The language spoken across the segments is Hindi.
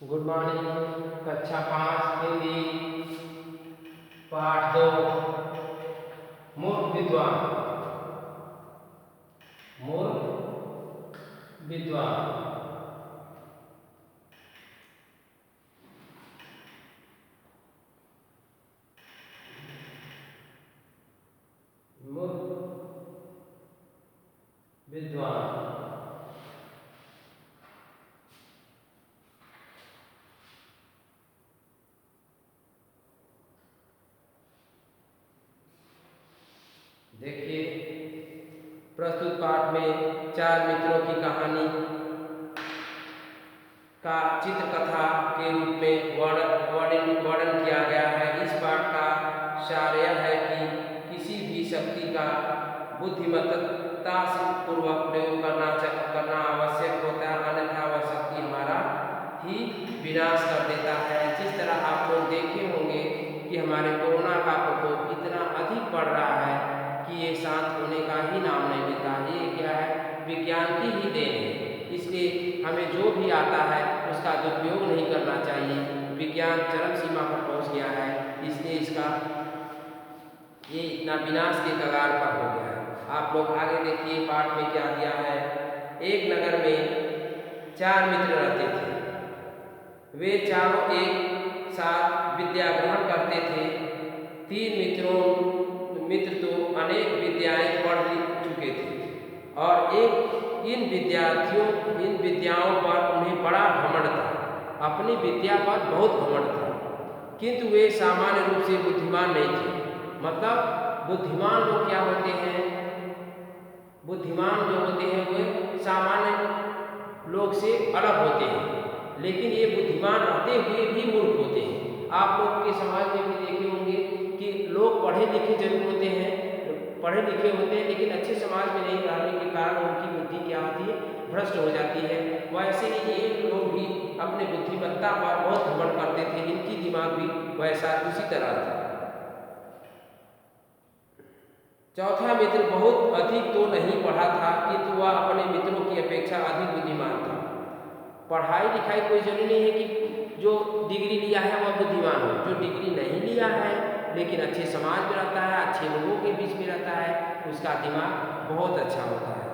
Good morning. कक्षा 5 हिंदी पाठ 2 मूर्ख विद्वान। मूर्ख विद्वान। मूर्ख विद्वान। देखिए, प्रस्तुत पाठ में 4 मित्रों की कहानी का चित्रकथा के रूप में वर्णन किया गया है। इस पाठ का सार यह है कि किसी भी शक्ति का बुद्धिमत्ता से पूर्वक प्रयोग करना आवश्यक होता है, अन्यथा वह शक्ति हमारा ही विनाश कर देता है। जिस तरह आप लोग देखे होंगे कि हमारे कोरोना का प्रकोप इतना अधिक बढ़ रहा है कि ये शांत होने का ही नाम नहीं लेता। ये क्या है? विज्ञान की ही देन है। इसलिए हमें जो भी आता है उसका दुरुपयोग नहीं करना चाहिए। विज्ञान चरम सीमा पर पहुंच गया है, इसलिए इसका ये इतना विनाश के कगार पर हो गया है। आप लोग आगे देखिए, पाठ में क्या दिया है। एक नगर में 4 मित्र रहते थे। वे चारों एक साथ विद्या ग्रहण करते थे। 3 मित्र तो अनेक विद्याएं पढ़ लिख चुके थे और इन विद्याओं पर उन्हें बड़ा घमंड था। अपनी विद्या पर बहुत घमंड था, किंतु वे सामान्य रूप से बुद्धिमान नहीं थे। मतलब बुद्धिमान लोग क्या होते हैं? बुद्धिमान जो होते हैं वे सामान्य लोग से अलग होते हैं, लेकिन ये बुद्धिमान रहते हुए भी मूर्ख होते हैं। आप लोग के समाज में भी देखे होंगे कि लोग पढ़े लिखे जरूर होते हैं, लेकिन अच्छे समाज में नहीं रहने के कारण उनकी बुद्धि क्या होती है? भ्रष्ट हो जाती है। वैसे ही ये लोग भी अपने बुद्धिमत्ता पर बहुत घमंड करते थे। इनकी दिमाग भी वैसा उसी तरह था। चौथा मित्र बहुत अधिक तो नहीं पढ़ा था, किंतु वह अपने मित्रों की अपेक्षा अधिक बुद्धिमान था। पढ़ाई लिखाई कोई जरूरी नहीं है कि जो डिग्री लिया है वह बुद्धिमान हो। जो डिग्री नहीं लिया है लेकिन अच्छे समाज में रहता है, अच्छे लोगों के बीच में रहता है, उसका दिमाग बहुत अच्छा होता है।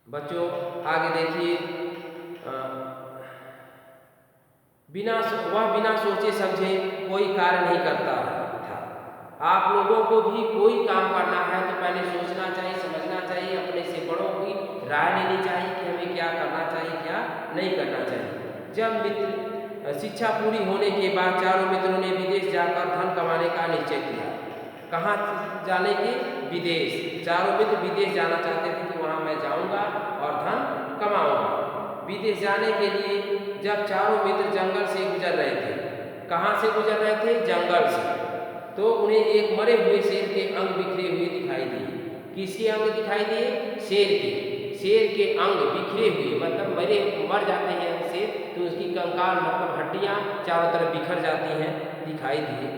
बच्चों आगे देखिए, वह बिना सोचे समझे कोई कार्य नहीं करता था। आप लोगों को भी कोई काम करना है तो पहले सोचना चाहिए, समझना चाहिए, अपने से बड़ों की राय लेनी चाहिए कि हमें क्या करना चाहिए, क्या नहीं करना चाहिए। जब शिक्षा पूरी होने के बाद चारों मित्रों ने विदेश जाकर धन कमाने का निश्चय किया। कहाँ जाने के? विदेश। चारों मित्र विदेश जाना चाहते थे कि वहाँ मैं जाऊँगा और धन कमाऊँगा। विदेश जाने के लिए जब चारों मित्र जंगल से गुजर रहे थे, कहाँ से गुजर रहे थे? जंगल से, तो उन्हें एक मरे हुए शेर के अंग बिखरे हुए दिखाई दिए। किसके अंग दिखाई दिए? शेर के। शेर के अंग बिखरे हुए, मतलब मर जाते हैं शेर तो उसकी कंकाल मतलब हड्डियां चारों तरफ बिखर जाती हैं, दिखाई दिए।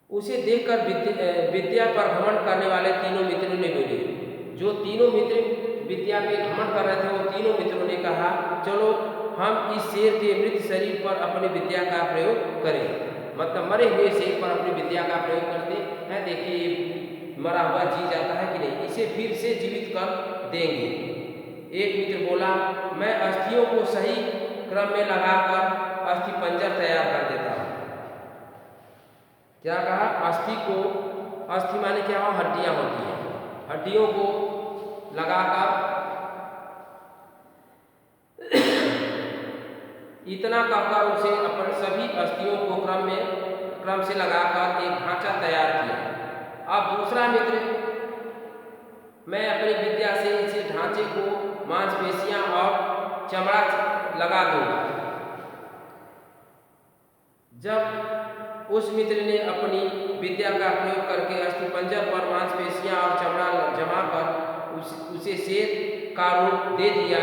उसे देखकर विद्या पर घमंड करने वाले तीनों मित्रों ने बोले। जो तीनों मित्र विद्या पे घमंड कर रहे थे वो तीनों मित्रों ने कहा, चलो हम इस शेर के मृत शरीर पर अपनी विद्या का प्रयोग करें। मतलब मरे हुए शेर पर अपनी विद्या का प्रयोग करते हैं। देखिए मरा हुआ जी जाता है कि नहीं, इसे फिर से जीवित कर देंगे। एक मित्र बोला, मैं अस्थियों को सही क्रम में लगाकर अस्थि पंजर तैयार कर देता हूँ। क्या कहा? अस्थि माने क्या हो? हड्डियां होती हैं। हड्डियों को लगाकर इतना कहकर उसे अपन सभी अस्थियों को क्रम से लगाकर एक ढांचा तैयार किया। अब दूसरा मित्र, मैं अपनी विद्या से इस ढांचे को मांसपेशियां और चमड़ा लगा दूंगा। जब उस मित्र ने अपनी विद्या का प्रयोग करके अस्थिपंजर पर मांसपेशियां और चमड़ा जमा कर उसे शेर का रूप दे दिया,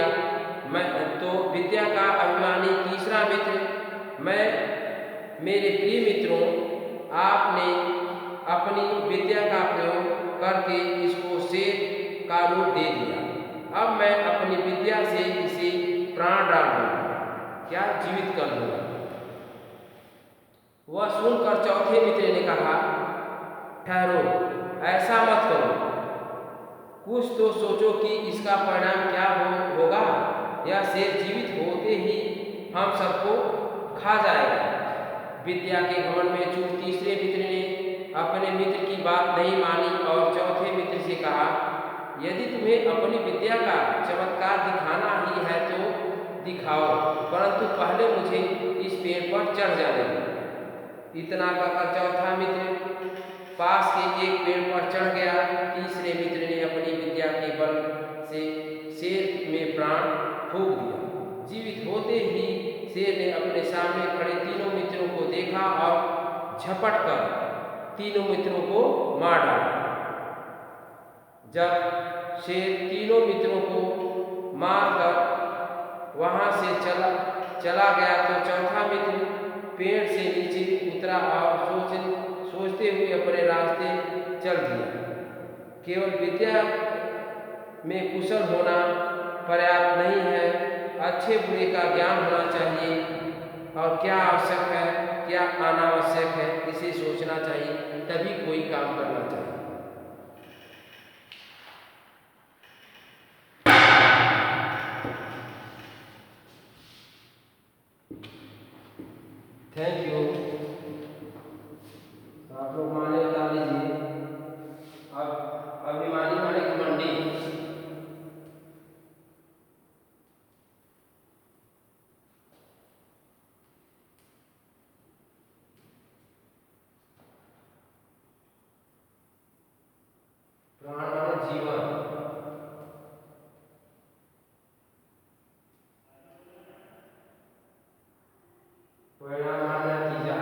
तो विद्या का अभिमानी तीसरा मित्र, मेरे प्रिय मित्रों, आपने अपनी विद्या का प्रयोग करके इसको शेर का रूप दे दिया। अब मैं अपनी विद्या से इसे प्राण डाल दूंगा, क्या जीवित कर दूंगा। वह सुनकर चौथे मित्र ने कहा, ठहरो, ऐसा मत करो, कुछ तो सोचो कि इसका परिणाम क्या होगा। यह शेर जीवित होते ही हम सबको खा जाएगा। विद्या के घमंड में चूर तीसरे मित्र ने अपने मित्र की बात नहीं मानी और चौथे मित्र से कहा, यदि तुम्हें अपनी विद्या का चमत्कार दिखाना ही है तो दिखाओ, परंतु पहले मुझे इस पेड़ पर चढ़ जाने दो। इतना कहकर चौथा मित्र पास के एक पेड़ पर चढ़ गया। तीसरे मित्र ने अपनी विद्या के बल से शेर में प्राण फूंक दिया। जीवित होते ही शेर ने अपने सामने खड़े तीनों मित्रों को देखा और झपट कर तीनों मित्रों को मार डाला। जब शेर तीनों मित्रों को मारकर वहां से चला गया तो चौथा मित्र पेड़ से नीचे उतरा और सोचते हुए अपने रास्ते चल दिया। केवल विद्या में कुशल होना पर्याप्त नहीं है, अच्छे बुरे का ज्ञान होना चाहिए और क्या आवश्यक है क्या अनावश्यक है इसे सोचना चाहिए, तभी कोई काम करना चाहिए। Thank you. आप लोग माने बता लीजिए। अब अभिमानी माने घमंडी। प्राण माने जीवन। परिणाम माने नतीजा।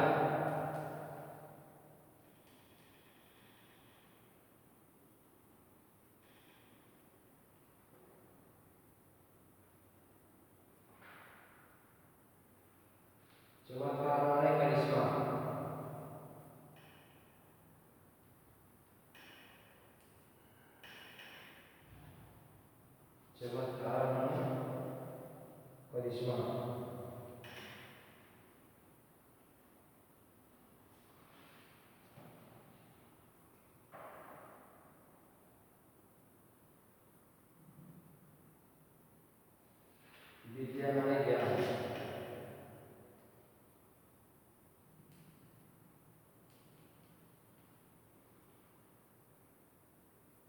चमत्कार माने करिश्मा। चमत्कार माने करिश्मा। विद्या माने ज्ञान।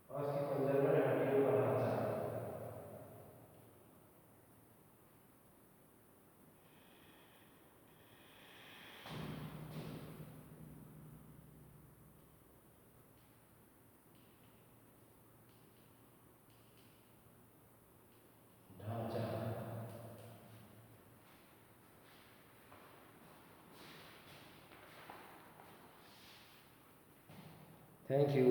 अस्थि पंजर में हड्डियों का ढांचा। ढांचा। Thank you.